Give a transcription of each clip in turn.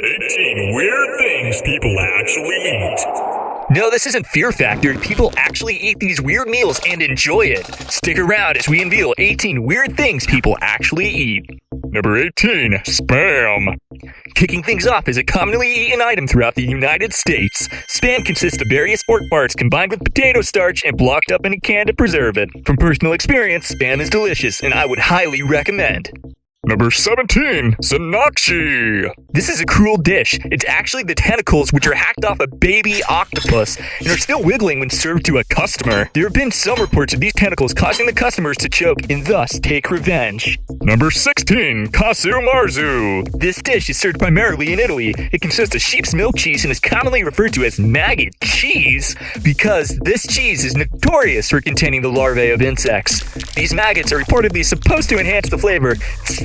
18 weird things people actually eat. No, this isn't Fear Factor. People actually eat these weird meals and enjoy it. Stick around as we unveil 18 weird things people actually eat. Number 18, Spam. Kicking things off is a commonly eaten item throughout the United States. Spam consists of various pork parts combined with potato starch and blocked up in a can to preserve it. From personal experience, Spam is delicious and I would highly recommend. Number 17, Sanakshi. This is a cruel dish. It's actually the tentacles which are hacked off a baby octopus and are still wiggling when served to a customer. There have been some reports of these tentacles causing the customers to choke and thus take revenge. Number 16, Casu Marzu. This dish is served primarily in Italy. It consists of sheep's milk cheese and is commonly referred to as maggot cheese because this cheese is notorious for containing the larvae of insects. These maggots are reportedly supposed to enhance the flavor.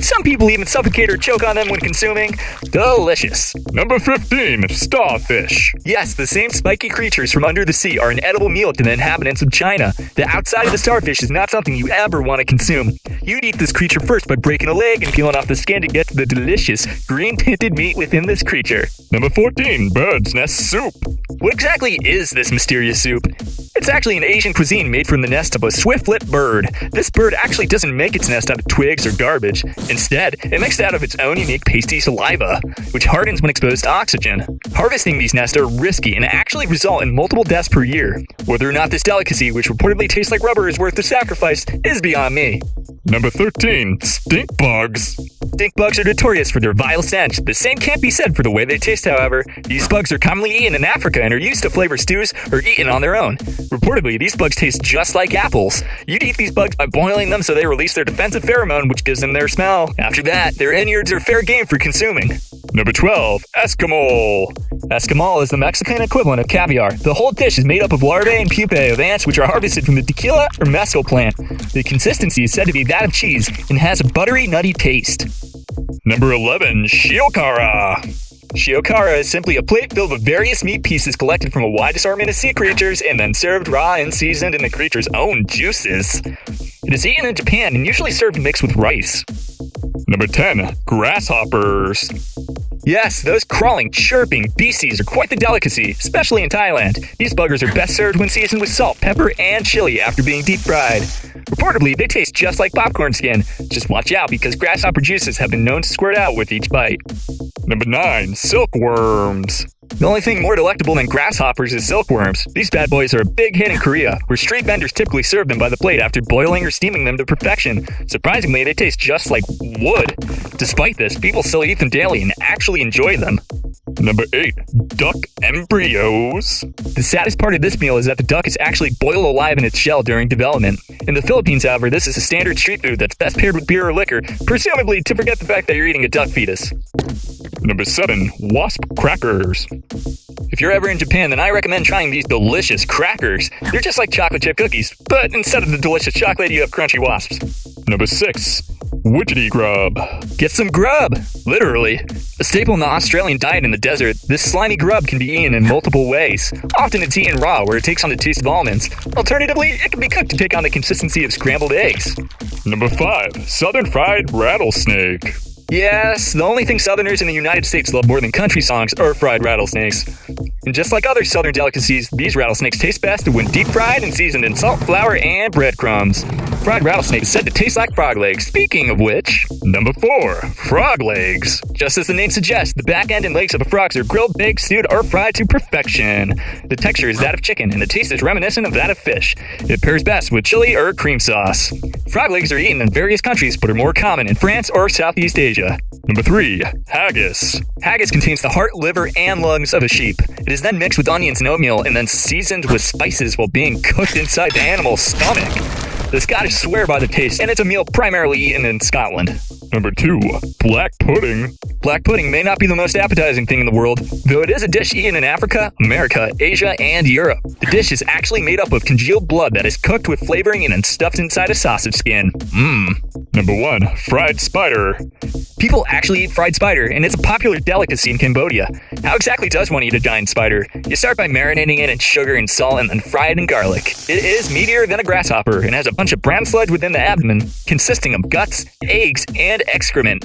Some people even suffocate or choke on them when consuming. Delicious. Number 15, Starfish. Yes, the same spiky creatures from under the sea are an edible meal to the inhabitants of China. The outside of the starfish is not something you ever want to consume. You'd eat this creature first by breaking a leg and peeling off the skin to get to the delicious green-tinted meat within this creature. Number 14, Bird's Nest Soup. What exactly is this mysterious soup? It's actually an Asian cuisine made from the nest of a swiftlet bird. This bird actually doesn't make its nest out of twigs or garbage. Instead, it makes it out of its own unique pasty saliva, which hardens when exposed to oxygen. Harvesting these nests are risky and actually result in multiple deaths per year. Whether or not this delicacy, which reportedly tastes like rubber, is worth the sacrifice is beyond me. Number 13, Stink Bugs. Stink bugs are notorious for their vile stench. The same can't be said for the way they taste, however. These bugs are commonly eaten in Africa and are used to flavor stews or eaten on their own. Reportedly, these bugs taste just like apples. You'd eat these bugs by boiling them so they release their defensive pheromone, which gives them their smell. After that, their innards are fair game for consuming. Number 12, Escamol. Escamol is the Mexican equivalent of caviar. The whole dish is made up of larvae and pupae of ants which are harvested from the tequila or mezcal plant. The consistency is said to be that of cheese and has a buttery, nutty taste. Number 11, Shiokara. Shiokara is simply a plate filled with various meat pieces collected from a wide assortment of sea creatures and then served raw and seasoned in the creature's own juices. It is eaten in Japan and usually served mixed with rice. Number 10, Grasshoppers. Yes, those crawling, chirping beasties are quite the delicacy, especially in Thailand. These buggers are best served when seasoned with salt, pepper, and chili after being deep fried. Reportedly, they taste just like popcorn skin. Just watch out because grasshopper juices have been known to squirt out with each bite. Number 9, Silkworms. The only thing more delectable than grasshoppers is silkworms. These bad boys are a big hit in Korea, where street vendors typically serve them by the plate after boiling or steaming them to perfection. Surprisingly, they taste just like wood. Despite this, people still eat them daily and actually enjoy them. Number 8, Duck Embryos. The saddest part of this meal is that the duck is actually boiled alive in its shell during development. In the Philippines, however, this is a standard street food that's best paired with beer or liquor, presumably to forget the fact that you're eating a duck fetus. Number 7, Wasp Crackers. If you're ever in Japan, then I recommend trying these delicious crackers. They're just like chocolate chip cookies, but instead of the delicious chocolate, you have crunchy wasps. Number 6, Widgety Grub. Get some grub! Literally. A staple in the Australian diet in the desert, this slimy grub can be eaten in multiple ways. Often it's eaten raw, where it takes on the taste of almonds. Alternatively, it can be cooked to take on the consistency of scrambled eggs. Number 5, Southern Fried Rattlesnake. Yes, the only thing Southerners in the United States love more than country songs are fried rattlesnakes. And just like other Southern delicacies, these rattlesnakes taste best when deep fried and seasoned in salt, flour, and breadcrumbs. Fried rattlesnake is said to taste like frog legs. Speaking of which, Number 4, Frog Legs. just as the name suggests, the back end and legs of a frog are grilled, baked, stewed, or fried to perfection. The texture is that of chicken, and the taste is reminiscent of that of fish. It pairs best with chili or cream sauce. Frog legs are eaten in various countries, but are more common in France or Southeast Asia. Number 3, Haggis. Haggis contains the heart, liver, and lungs of a sheep. It is then mixed with onions and oatmeal and then seasoned with spices while being cooked inside the animal's stomach. The Scottish swear by the taste, and it's a meal primarily eaten in Scotland. Number 2, Black Pudding. Black pudding may not be the most appetizing thing in the world, though it is a dish eaten in Africa, America, Asia, and Europe. The dish is actually made up of congealed blood that is cooked with flavoring and then stuffed inside a sausage skin. Number 1, Fried Spider. People actually eat fried spider, and it's a popular delicacy in Cambodia. How exactly does one eat a giant spider? You start by marinating it in sugar and salt and then fry it in garlic. It is meatier than a grasshopper and has a bunch of brown sludge within the abdomen, consisting of guts, eggs, and excrement.